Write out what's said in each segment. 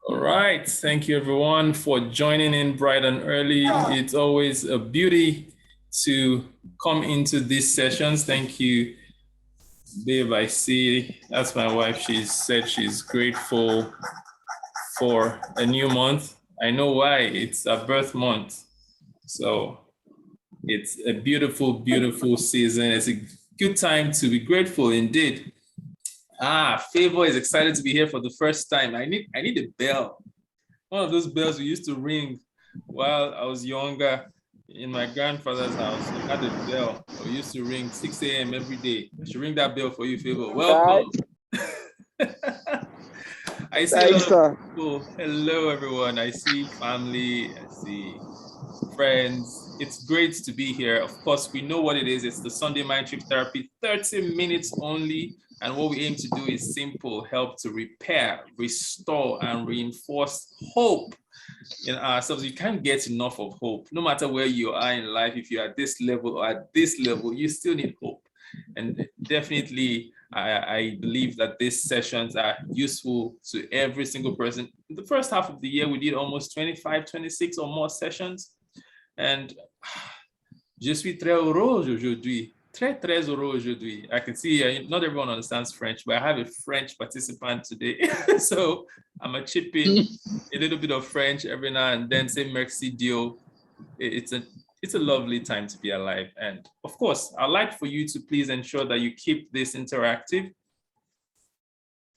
All right. Thank you, everyone, for joining in bright and early. It's always a beauty to come into these sessions. Thank you, babe. I see that's my wife. She said she's grateful for a new month. I know why. It's a birth month. So it's a beautiful, beautiful season. It's a good time to be grateful indeed. Favor is excited to be here for the first time. I need a bell. One of those bells we used to ring while I was younger in my grandfather's house. We had a bell. We used to ring 6 a.m. every day. I should ring that bell for you, Favor. Welcome. I see a lot of people. Hello, everyone. I see family. I see friends. It's great to be here. Of course, we know what it is. It's the Sunday Mind Trip Therapy, 30 minutes only. And what we aim to do is simple, help to repair, restore, and reinforce hope in ourselves. You can't get enough of hope. No matter where you are in life, if you're at this level or at this level, you still need hope. And definitely, I believe that these sessions are useful to every single person. In the first half of the year, we did almost 25, 26 or more sessions. And je suis très heureux aujourd'hui. Très, très heureux aujourd'hui. I can see not everyone understands French, but I have a French participant today. So I'm a chip in a little bit of French every now and then, say merci Dieu. It's a lovely time to be alive. And of course, I'd like for you to please ensure that you keep this interactive.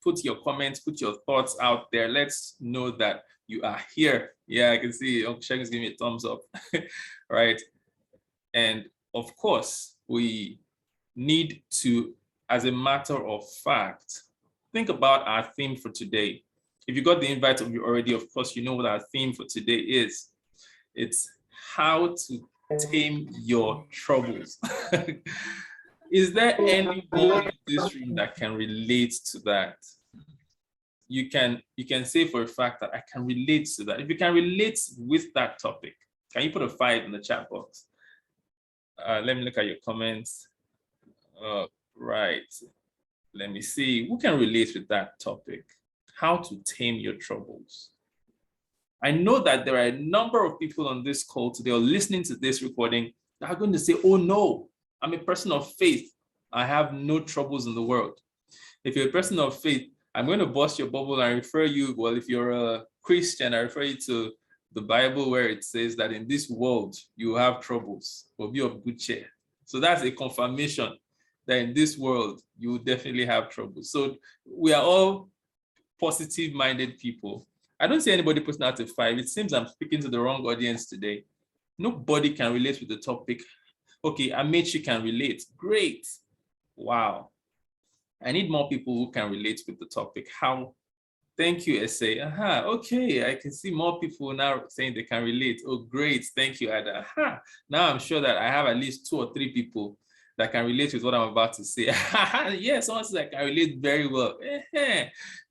Put your comments, put your thoughts out there. Let's know that you are here. Yeah, I can see Uncle Shag is giving me a thumbs up, right? And of course, we need to, as a matter of fact, think about our theme for today. If you got the invite of you already, of course, you know what our theme for today is. It's how to tame your troubles. Is there anyone in this room that can relate to that? You can say for a fact that I can relate to that. If you can relate with that topic, can you put a 5 in the chat box? Let me look at your comments. Right. Let me see. Who can relate with that topic? How to tame your troubles. I know that there are a number of people on this call today or listening to this recording that are going to say, oh no, I'm a person of faith. I have no troubles in the world. If you're a person of faith, I'm going to bust your bubble and refer you, well, if you're a Christian, I refer you to the Bible where it says that in this world, you have troubles, but be of good cheer. So that's a confirmation that in this world, you will definitely have troubles. So we are all positive-minded people. I don't see anybody putting out a 5. It seems I'm speaking to the wrong audience today. Nobody can relate with the topic. Okay, Amechi can relate. Great. Wow. I need more people who can relate with the topic. How? Thank you, Essay. Okay, I can see more people now saying they can relate. Oh, great. Thank you, Ada. Now I'm sure that I have at least 2 or 3 people that can relate with what I'm about to say. Yes, someone says I can relate very well.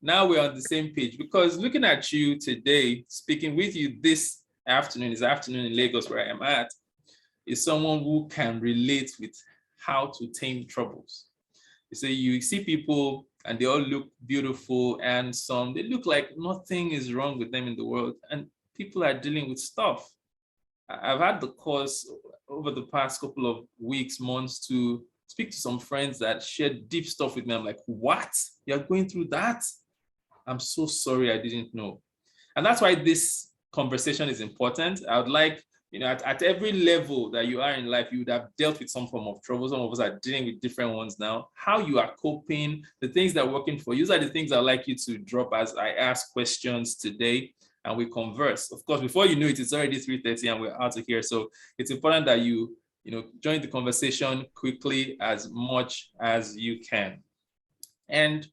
Now we're on the same page, because looking at you today, speaking with you this afternoon in Lagos where I am at, is someone who can relate with how to tame troubles. So you see people and they all look beautiful and they look like nothing is wrong with them in the world, and people are dealing with stuff. I've had the course over the past couple of weeks, months, to speak to some friends that shared deep stuff with me. I'm like, what? You're going through that? I'm so sorry, I didn't know. And that's why this conversation is important. I would like, at every level that you are in life, you would have dealt with some form of trouble. Some of us are dealing with different ones now. How you are coping, the things that are working for you, these are the things I'd like you to drop as I ask questions today and we converse. Of course, before you know it, it's already 3:30 and we're out of here. So it's important that you join the conversation quickly as much as you can. And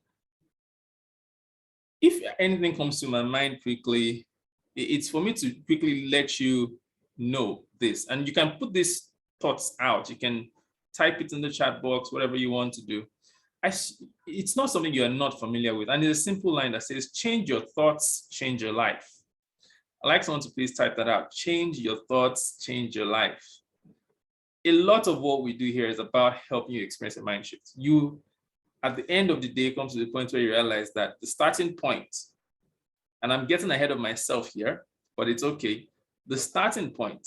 if anything comes to my mind quickly, it's for me to quickly let you know this. And you can put these thoughts out. You can type it in the chat box, whatever you want to do. It's not something you're not familiar with. And there's a simple line that says, change your thoughts, change your life. I'd like someone to please type that out. Change your thoughts, change your life. A lot of what we do here is about helping you experience a mind shift. You, at the end of the day, comes to the point where you realize that the starting point and I'm getting ahead of myself here, but it's okay. The starting point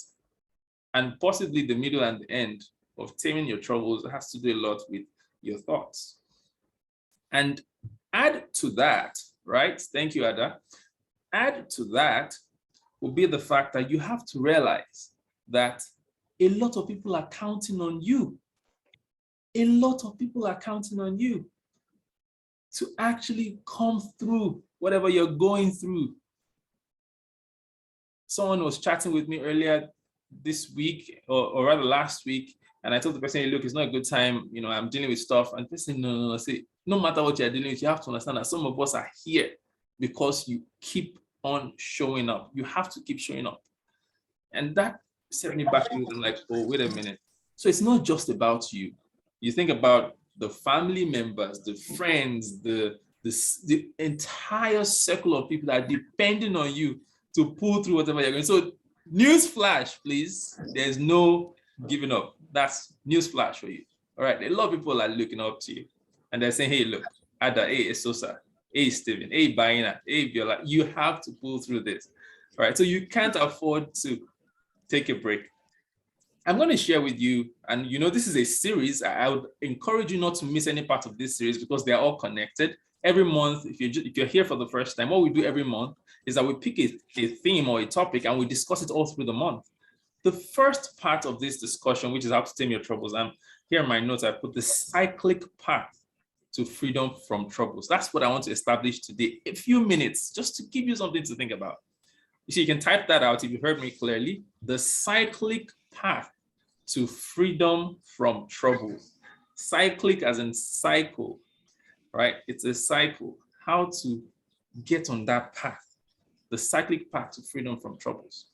and possibly the middle and the end of taming your troubles has to do a lot with your thoughts. And add to that, right? Thank you, Ada. Add to that will be the fact that you have to realize that a lot of people are counting on you. A lot of people are counting on you to actually come through whatever you're going through. Someone was chatting with me earlier this week, or rather last week, and I told the person, hey, look, it's not a good time, I'm dealing with stuff. And the person, no, say, no matter what you're dealing with, you have to understand that some of us are here because you keep on showing up. You have to keep showing up. And that set me back, and I'm like, oh, wait a minute. So it's not just about you. You think about the family members, the friends, the entire circle of people that are depending on you to pull through whatever you're going. So news flash, please. There's no giving up. That's news flash for you. All right. A lot of people are looking up to you and they're saying, hey, look, Ada, hey, Esosa, hey, Steven, hey, Baina, hey, Viola, you have to pull through this. All right. So you can't afford to take a break. I'm going to share with you, and this is a series. I would encourage you not to miss any part of this series because they are all connected. Every month, if you're here for the first time, what we do every month is that we pick a theme or a topic and we discuss it all through the month. The first part of this discussion, which is how to tame your troubles, and here in my notes, I put the cyclic path to freedom from troubles. That's what I want to establish today. A few minutes, just to give you something to think about. You see, you can type that out if you heard me clearly. The cyclic path to freedom from trouble. Cyclic as in cycle, right? It's a cycle. How to get on that path, the cyclic path to freedom from troubles.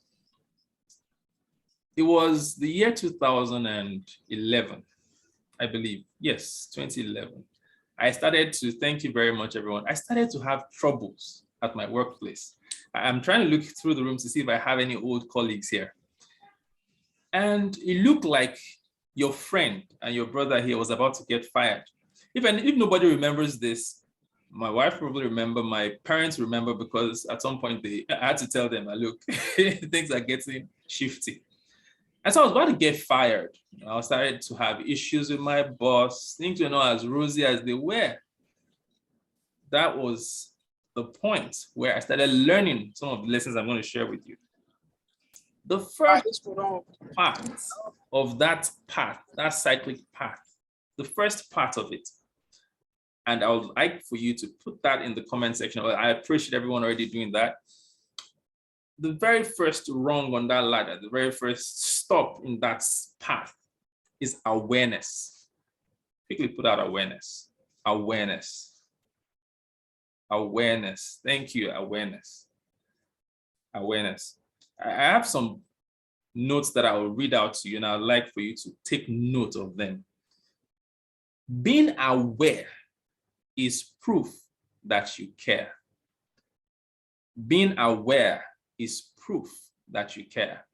It was the year 2011, I believe. Yes, 2011. I started to, thank you very much, everyone. I started to have troubles at my workplace. I'm trying to look through the room to see if I have any old colleagues here. And it looked like your friend and your brother here was about to get fired. If nobody remembers this, my wife probably remember, my parents remember, because at some point I had to tell them, look, things are getting shifty. And so I was about to get fired. I started to have issues with my boss. Things were not as rosy as they were. That was the point where I started learning some of the lessons I'm going to share with you. The first part of that path, that cyclic path, the first part of it, and I would like for you to put that in the comment section. I appreciate everyone already doing that. The very first rung on that ladder, the very first stop in that path is awareness. Quickly put out awareness. Awareness. Awareness. Thank you, awareness. Awareness. I have some notes that I will read out to you, and I'd like for you to take note of them. Being aware is proof that you care. Being aware is proof that you care.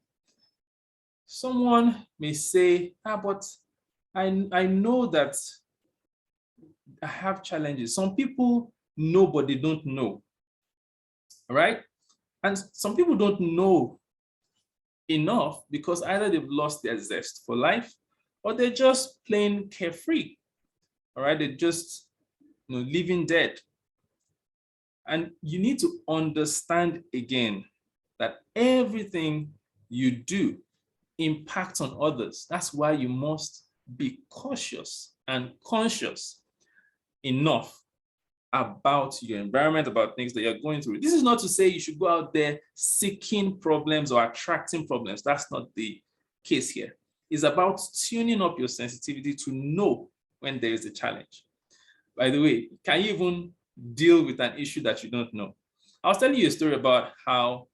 Someone may say, but I know that I have challenges. Some people know, but they don't know. All right? And some people don't know enough because either they've lost their zest for life or they're just plain carefree. All right? They're just living dead. And you need to understand again that everything you do impacts on others. That's why you must be cautious and conscious enough about your environment, about things that you're going through. This is not to say you should go out there seeking problems or attracting problems. That's not the case here. It's about tuning up your sensitivity to know when there is a challenge. By the way, can you even deal with an issue that you don't know? I was telling you a story about how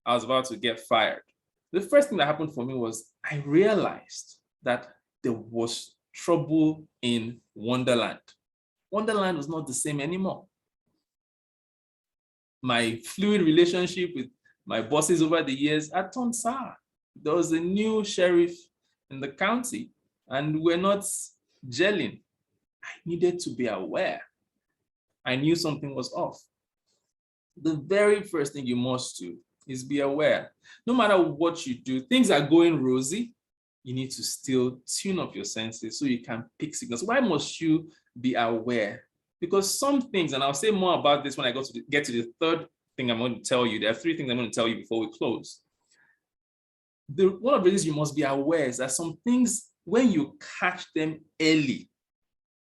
I was about to get fired. The first thing that happened for me was I realized that there was trouble in Wonderland. Wonderland was not the same anymore. My fluid relationship with my bosses over the years had turned sour. There was a new sheriff in the county and we're not gelling. I needed to be aware. I knew something was off. the very first thing you must do is be aware. No matter what you do, things are going rosy, you need to still tune up your senses so you can pick signals. Why must you be aware? Because some things, and I'll say more about this when I get to the third thing I'm going to tell you. There are three things I'm going to tell you before we close. One of the reasons you must be aware is that some things, when you catch them early,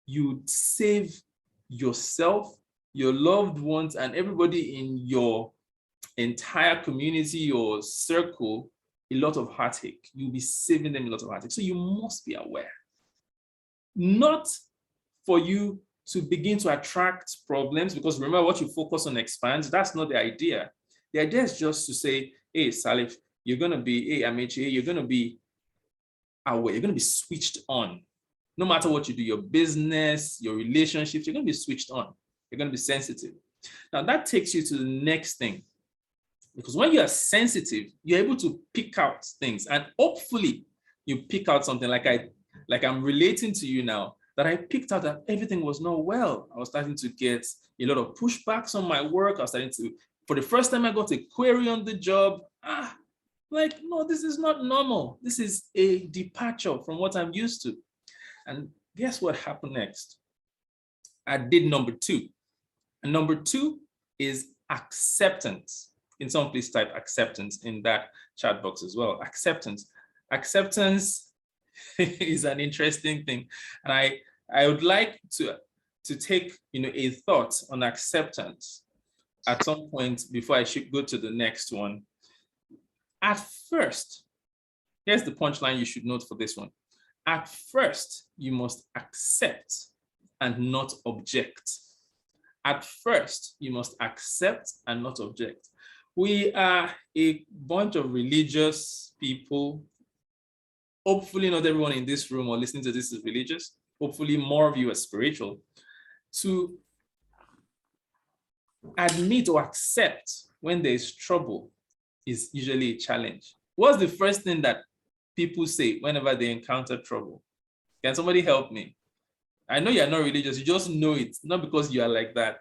you save yourself, your loved ones, and everybody in your entire community or circle a lot of heartache. You'll be saving them a lot of heartache. So you must be aware. Not for you to begin to attract problems, because remember, what you focus on expands. That's not the idea. The idea is just to say, hey, Salif, you're going to be, hey, Amechi, you're going to be aware. You're going to be switched on. No matter what you do, your business, your relationships, you're going to be switched on. You're going to be sensitive. Now, that takes you to the next thing. Because when you are sensitive, you're able to pick out things. And hopefully, you pick out something like I'm relating to you now, that I picked out that everything was not well. I was starting to get a lot of pushbacks on my work. I was starting to, for the first time I got a query on the job. No, this is not normal. This is a departure from what I'm used to. And guess what happened next? I did number 2. And number 2 is acceptance. In some, please type acceptance in that chat box as well. Acceptance. Acceptance is an interesting thing. And I would like to take a thought on acceptance at some point before I should go to the next one. At first, here's the punchline you should note for this one. At first, you must accept and not object. At first, you must accept and not object. We are a bunch of religious people. Hopefully not everyone in this room or listening to this is religious. Hopefully more of you are spiritual. To admit or accept when there is trouble is usually a challenge. What's the first thing that people say whenever they encounter trouble? Can somebody help me? I know you're not religious, you just know it, not because you are like that.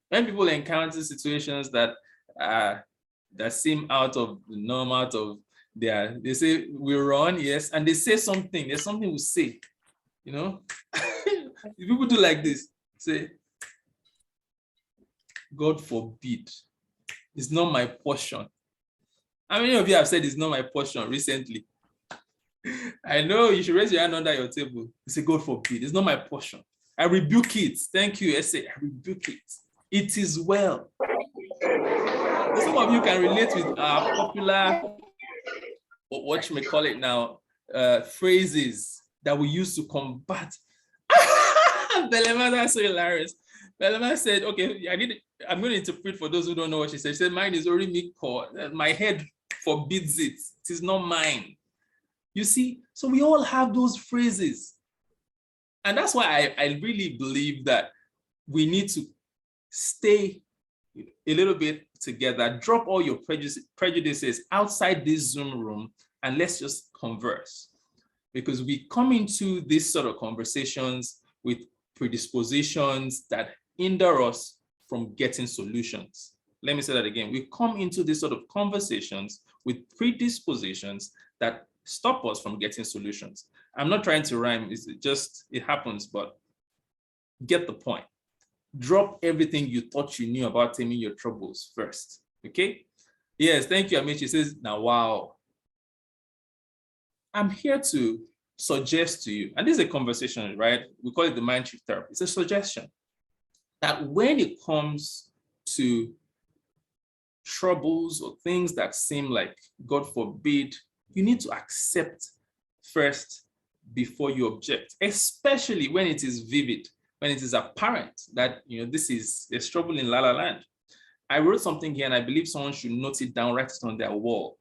When people encounter situations that seem out of the norm, out of they say we run, yes, and they say something, there's something we say, people do like this, say, God forbid, it's not my portion. How many of you have said it's not my portion recently? I know you should raise your hand under your table. You say, God forbid, it's not my portion. I rebuke it. Thank you, Essay. I rebuke it. It is well. Some of you can relate with popular, what you may call it now, phrases that we use to combat. Belema, that's so hilarious. Belema said, okay, I'm going to interpret for those who don't know what she said. She said, mine is already me core. My head forbids it. It is not mine. You see, so we all have those phrases. And that's why I really believe that we need to stay a little bit together, drop all your prejudices outside this Zoom room, and let's just converse. Because we come into these sort of conversations with predispositions that hinder us from getting solutions. Let me say that again. We come into these sort of conversations with predispositions that stop us from getting solutions. I'm not trying to rhyme, it happens, but get the point. Drop everything you thought you knew about taming your troubles first, okay? Yes, thank you, Amici. Says, now, wow. I'm here to suggest to you, and this is a conversation, right? We call it the mind shift therapy. It's a suggestion that when it comes to troubles or things that seem like, God forbid, you need to accept first before you object, especially when it is vivid, when it is apparent that there's trouble in La La Land. I wrote something here and I believe someone should note it down, write it on their wall.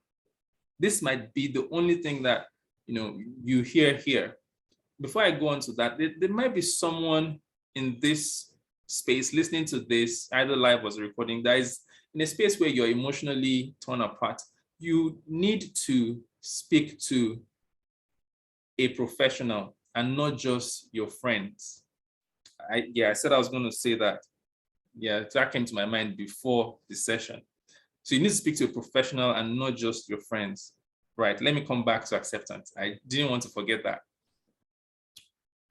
This might be the only thing that you hear here. Before I go on to that, there might be someone in this space listening to this, either live or recording, that is in a space where you're emotionally torn apart. You need to speak to a professional and not just your friends. I said I was going to say that. Yeah, that came to my mind before the session. So you need to speak to a professional and not just your friends. Right, let me come back to acceptance. I didn't want to forget that.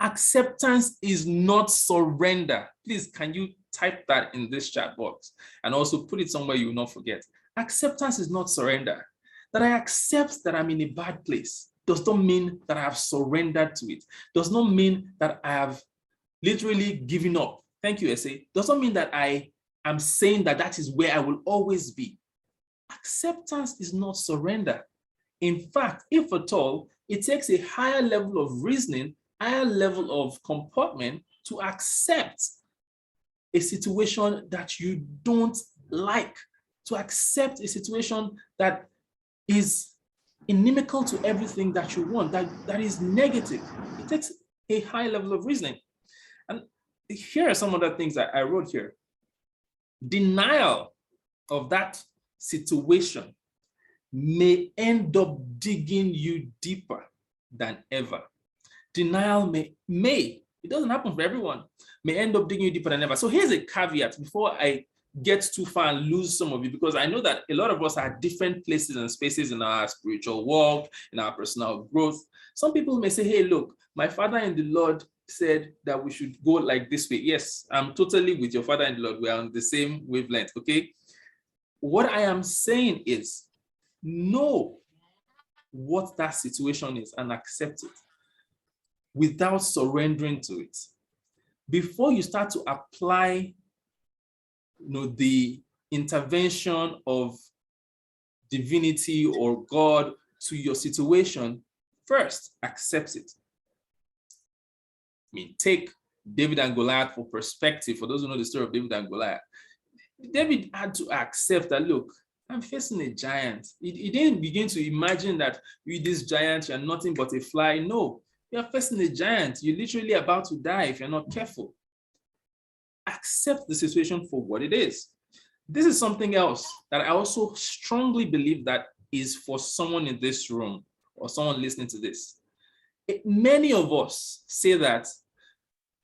Acceptance is not surrender. Please, can you type that in this chat box and also put it somewhere you will not forget. Acceptance is not surrender. That I accept that I'm in a bad place does not mean that I have surrendered to it. Does not mean that I have literally given up. Thank you, SA. Does not mean that I am saying that that is where I will always be. Acceptance is not surrender. In fact, if at all, it takes a higher level of reasoning, higher level of comportment to accept a situation that you don't like, to accept a situation that is inimical to everything that you want, that is negative. It takes a high level of reasoning. And here are some other things that I wrote here. Denial of that situation may end up digging you deeper than ever. Denial may, it doesn't happen for everyone, may end up digging you deeper than ever. So here's a caveat before I get too far and lose some of you, because I know that a lot of us are at different places and spaces in our spiritual walk, in our personal growth. Some people may say, hey, look, my father in the Lord said that we should go like this way. Yes, I'm totally with your father in the Lord. We're on the same wavelength, okay? What I am saying is, know what that situation is and accept it without surrendering to it. Before you start to apply, the intervention of divinity or God to your situation, first accept it. I mean, take David and Goliath for perspective. For those who know the story of David and Goliath, David had to accept that, look, I'm facing a giant. He didn't begin to imagine that with this giant, you're nothing but a fly. No, you're facing a giant. You're literally about to die if you're not careful. Accept the situation for what it is. This is something else that I also strongly believe that is for someone in this room or someone listening to this. Many of us say that,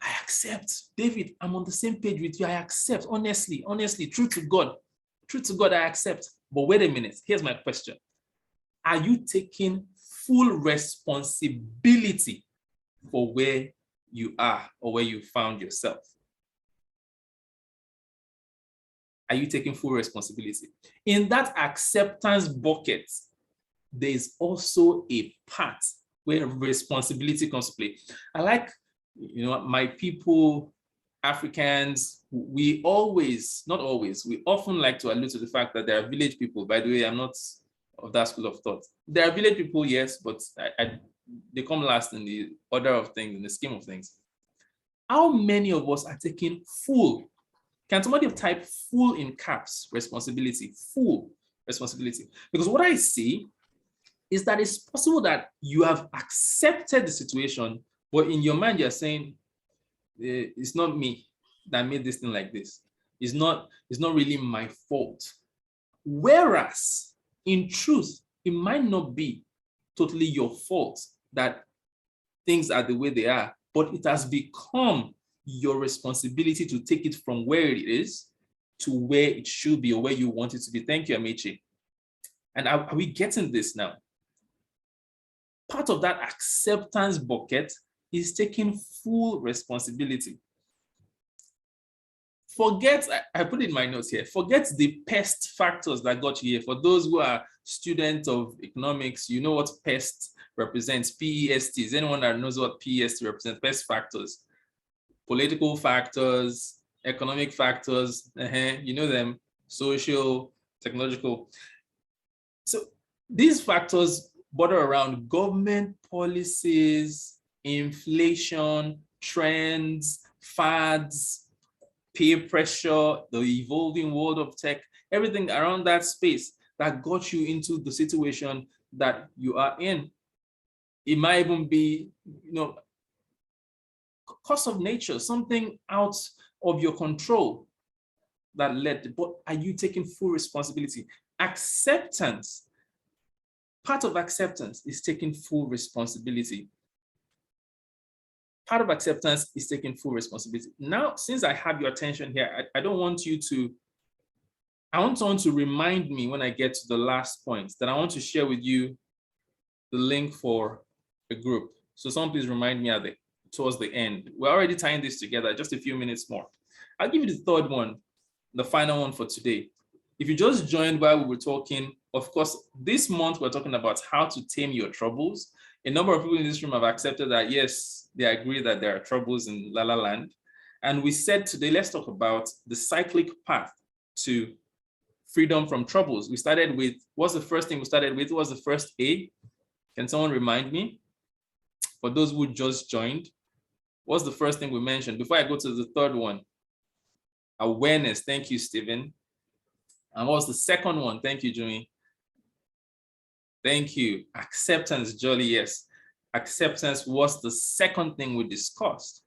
I accept. David, I'm on the same page with you. I accept. Honestly, true to God, I accept. But wait a minute. Here's my question. Are you taking full responsibility for where you are or where you found yourself? Are you taking full responsibility? In that acceptance bucket, there is also a part where responsibility comes to play. I like, my people, Africans, we often like to allude to the fact that there are village people. By the way, I'm not of that school of thought. There are village people, yes, but they come last in the order of things, in the scheme of things. How many of us are taking full? Can somebody type full in caps? Responsibility, full responsibility. Because what I see is that it's possible that you have accepted the situation, but in your mind, you're saying, it's not me that made this thing like this. It's not really my fault. Whereas, in truth, it might not be totally your fault that things are the way they are, but it has become your responsibility to take it from where it is to where it should be or where you want it to be. Thank you, Amici. And are we getting this now? Part of that acceptance bucket is taking full responsibility. Forget, I put it in my notes here, forget the pest factors that got you here. For those who are students of economics, you know what pest represents, PEST. Is anyone that knows what PEST represents? Pest factors, political factors, economic factors, you know them, social, technological. So these factors border around government policies, inflation, trends, fads, peer pressure, the evolving world of tech, everything around that space that got you into the situation that you are in. It might even be, cause of nature, something out of your control that led, but are you taking full responsibility? Acceptance, part of acceptance is taking full responsibility. Part of acceptance is taking full responsibility. Now, since I have your attention here, I don't want you to, I want someone to remind me when I get to the last point that I want to share with you the link for a group. So someone please remind me towards the end. We're already tying this together, just a few minutes more. I'll give you the third one, the final one for today. If you just joined while we were talking, of course, this month we're talking about how to tame your troubles. A number of people in this room have accepted that, yes, they agree that there are troubles in La La Land. And we said today, let's talk about the cyclic path to freedom from troubles. We started with, what's the first thing we started with? What was the first A? Can someone remind me? For those who just joined, what's the first thing we mentioned? Before I go to the third one, awareness. Thank you, Stephen. And what's the second one? Thank you, Jimmy. Thank you. Acceptance, Jolly, yes. Acceptance was the second thing we discussed.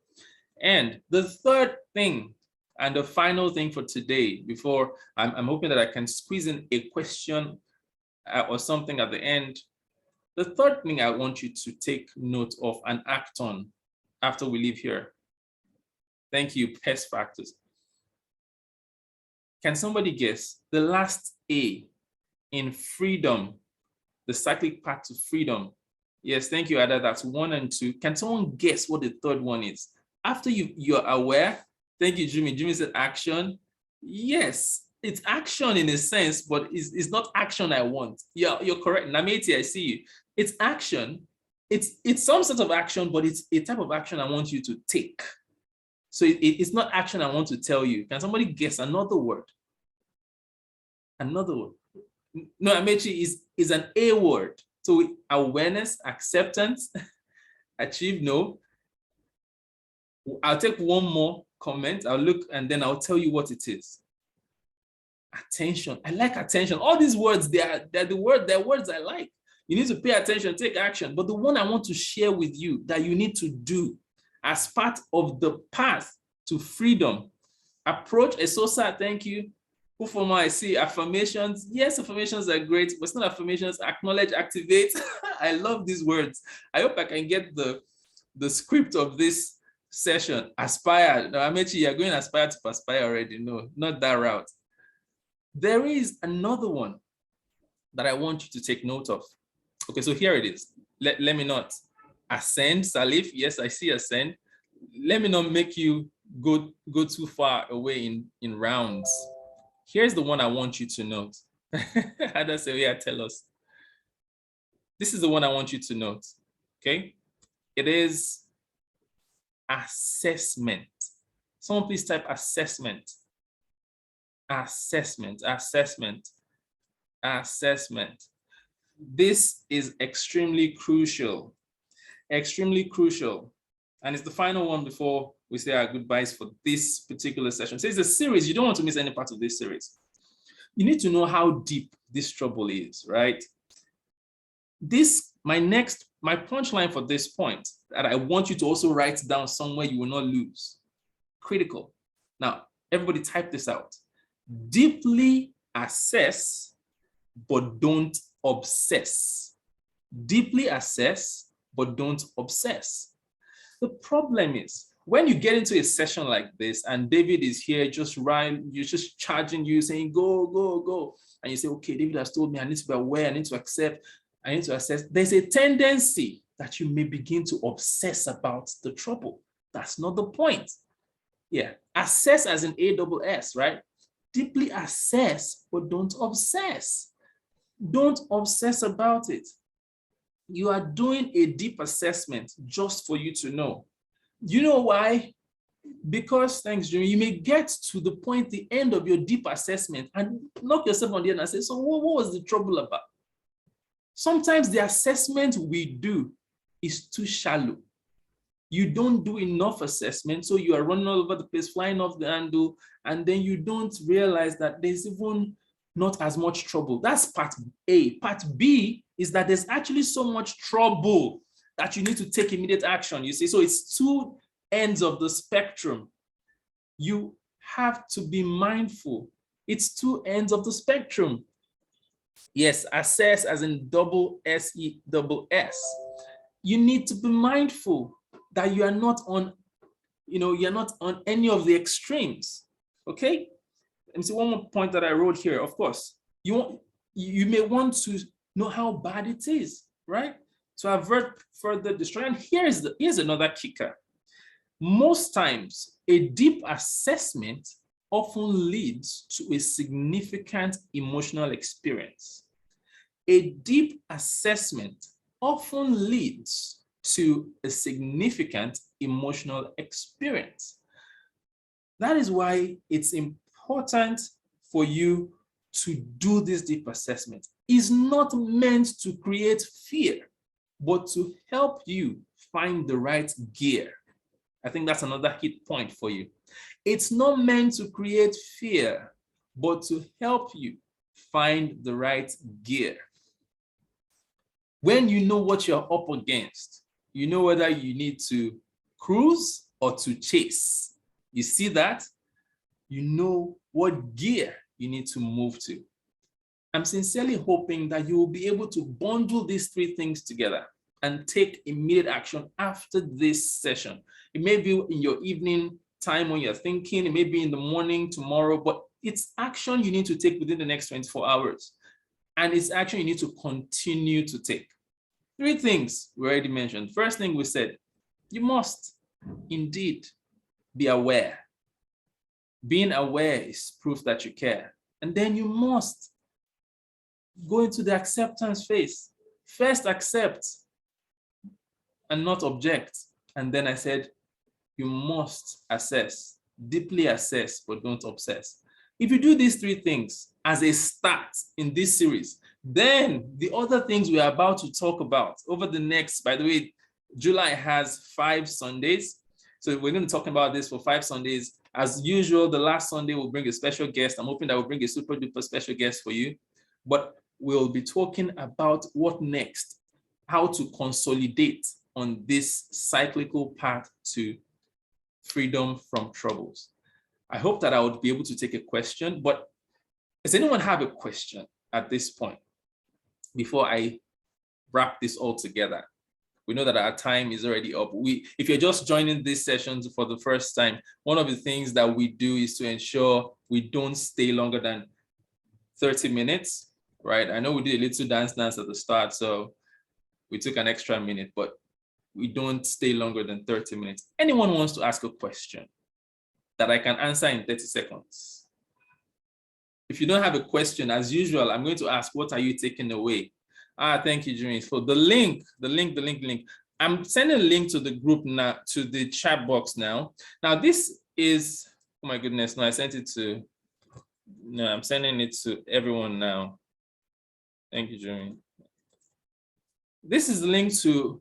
And the third thing and the final thing for today, before I'm hoping that I can squeeze in a question or something at the end. The third thing I want you to take note of and act on after we leave here. Thank you, pest factors. Can somebody guess the last A in freedom, the cyclic path to freedom? Yes, thank you, Ada. That's 1 and 2. Can someone guess what the third one is? After you're aware, thank you, Jimmy. Jimmy said action. Yes, it's action in a sense, but it's not action I want. Yeah, you're correct. Nameti, I see you. It's action. It's some sort of action, but it's a type of action I want you to take. So it's not action I want to tell you. Can somebody guess another word? Another word. No, Amechi is an A word. So awareness, acceptance, achieve, no. I'll take one more comment. I'll look and then I'll tell you what it is. Attention. I like attention. All these words, they're words I like. You need to pay attention, take action. But the one I want to share with you that you need to do as part of the path to freedom, approach a SOSA, thank you. Ufoma, I see affirmations. Yes, affirmations are great, but it's not affirmations. Acknowledge, activate. I love these words. I hope I can get the script of this session. Aspire. No, Amechi, you're going aspire to perspire already. No, not that route. There is another one that I want you to take note of. Okay, so here it is. Let me not ascend, Salif. Yes, I see ascend. Let me not make you go too far away in rounds. Here's the one I want you to note. How does it? Yeah, tell us. This is the one I want you to note. Okay, it is assessment. Someone please type assessment. Assessment, assessment, assessment. This is extremely crucial, extremely crucial. And it's the final one before we say our goodbyes for this particular session. So it's a series. You don't want to miss any part of this series. You need to know how deep this trouble is, right? My punchline for this point that I want you to also write down somewhere you will not lose. Critical. Now, everybody type this out. Deeply assess, but don't obsess. Deeply assess, but don't obsess. The problem is when you get into a session like this and David is here just charging you, saying, go, go, go. And you say, okay, David has told me I need to be aware, I need to accept, I need to assess. There's a tendency that you may begin to obsess about the trouble. That's not the point. Yeah, assess as in ASS, right? Deeply assess, but don't obsess. Don't obsess about it. You are doing a deep assessment just for you to know. You know why? Because, thanks, Jimmy, you may get to the point, the end of your deep assessment and knock yourself on the head and say, so what was the trouble about? Sometimes the assessment we do is too shallow. You don't do enough assessment, so you are running all over the place, flying off the handle, and then you don't realize that there's even not as much trouble. That's part A. Part B is that there's actually so much trouble that you need to take immediate action, you see. So it's two ends of the spectrum. You have to be mindful. It's two ends of the spectrum. Yes, assess as in double S-E-double-S. You need to be mindful. that you are not on, you're not on any of the extremes. Okay. Let me see one more point that I wrote here. Of course, you may want to know how bad it is, right? To avert further destruction. And here's another kicker. Most times, a deep assessment often leads to a significant emotional experience. A deep assessment often leads to a significant emotional experience. That is why it's important for you to do this deep assessment. It's not meant to create fear, but to help you find the right gear. I think that's another hit point for you. It's not meant to create fear, but to help you find the right gear. When you know what you're up against, you know whether you need to cruise or to chase. You see that? You know what gear you need to move to. I'm sincerely hoping that you will be able to bundle these three things together and take immediate action after this session. It may be in your evening time when you're thinking, it may be in the morning tomorrow, but it's action you need to take within the next 24 hours. And it's action you need to continue to take. Three things we already mentioned. First thing we said, you must indeed be aware. Being aware is proof that you care. And then you must go into the acceptance phase. First accept and not object. And then I said, you must assess, deeply assess, but don't obsess. If you do these three things as a start in this series, then the other things we are about to talk about over the next, by the way, July has 5 Sundays. So we're going to talk about this for 5 Sundays. As usual, the last Sunday we'll bring a special guest. I'm hoping that we'll bring a super duper special guest for you. But we'll be talking about what next, how to consolidate on this cyclical path to freedom from troubles. I hope that I would be able to take a question, but does anyone have a question at this point before I wrap this all together? We know that our time is already up. If you're just joining these sessions for the first time, one of the things that we do is to ensure we don't stay longer than 30 minutes, right? I know we did a little dance at the start, so we took an extra minute, but we don't stay longer than 30 minutes. Anyone wants to ask a question that I can answer in 30 seconds? If you don't have a question, as usual, I'm going to ask, what are you taking away? Thank you, Jimmy, for the link. I'm sending a link to the group now, to the chat box now. Now, this is, oh my goodness, no, I'm sending it to everyone now. Thank you, Jimmy. This is the link to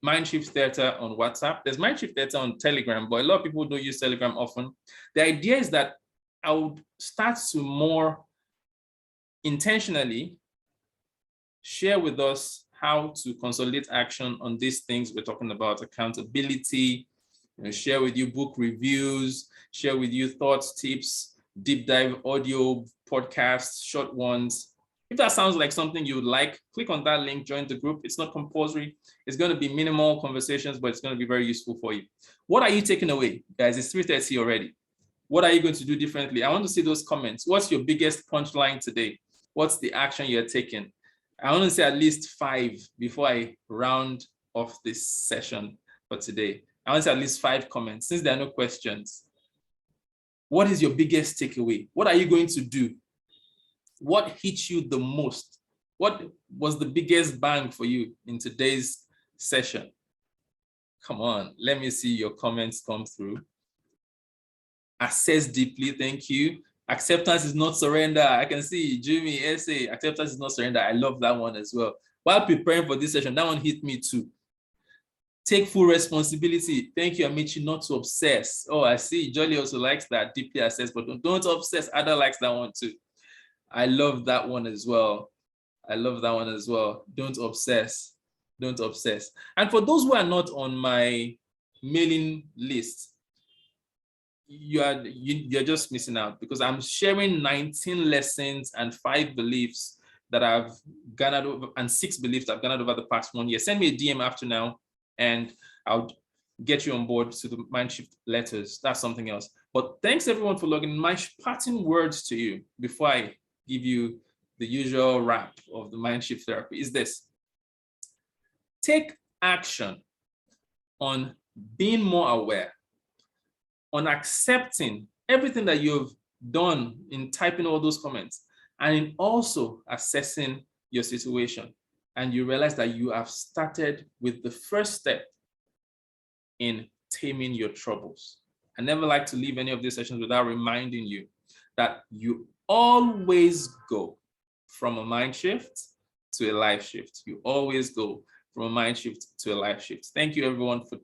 Mindshift Theater on WhatsApp. There's Mindshift Theater on Telegram, but a lot of people don't use Telegram often. The idea is that I would start to more intentionally share with us how to consolidate action on these things we're talking about: accountability, share with you book reviews, share with you thoughts, tips, deep dive audio podcasts, short ones. If that sounds like something you would like, click on that link, join the group. It's not compulsory. It's going to be minimal conversations, but it's going to be very useful for you. What are you taking away? Guys, it's 3:30 already. What are you going to do differently? I want to see those comments. What's your biggest punchline today? What's the action you're taking? I want to say at least 5 before I round off this session for today. I want to say at least 5 comments. Since there are no questions, what is your biggest takeaway? What are you going to do? What hit you the most? What was the biggest bang for you in today's session? Come on, let me see your comments come through. Assess deeply, thank you. Acceptance is not surrender. I can see Jimmy essay. Acceptance is not surrender. I love that one as well. While preparing for this session, that one hit me too. Take full responsibility. Thank you, Amici, not to obsess. Oh, I see. Jolly also likes that, deeply assess, but don't obsess. Ada likes that one too. I love that one as well. Don't obsess. Don't obsess. And for those who are not on my mailing list, you're just missing out, because I'm sharing 19 lessons and 5 beliefs that I've garnered over, and 6 beliefs I've garnered over the past 1 year. Send me a DM after now, and I'll get you on board to the Mindshift letters. That's something else. But thanks everyone for logging in. My parting words to you before I give you the usual wrap of the Mindshift therapy is this. Take action on being more aware, on accepting everything that you've done in typing all those comments, and in also assessing your situation. And you realize that you have started with the first step in taming your troubles. I never like to leave any of these sessions without reminding you that you always go from a mind shift to a life shift. You always go from a mind shift to a life shift. Thank you everyone for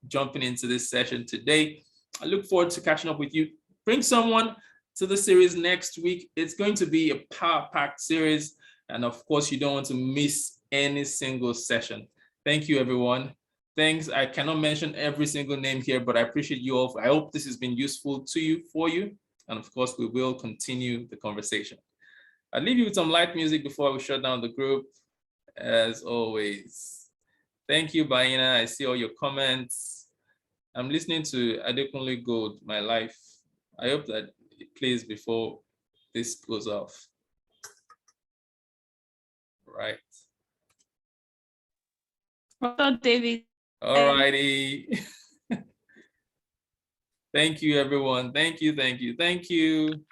jumping into this session today. I look forward to catching up with you. Bring someone to the series next week. It's going to be a power-packed series. And of course, you don't want to miss any single session. Thank you, everyone. Thanks. I cannot mention every single name here, but I appreciate you all. I hope this has been useful to you, for you. And of course, we will continue the conversation. I'll leave you with some light music before we shut down the group, as always. Thank you, Baina. I see all your comments. I'm listening to Adekunle Gold, My Life. I hope that it plays before this goes off. Right. Well, David. All righty. Thank you, everyone. Thank you, thank you, thank you.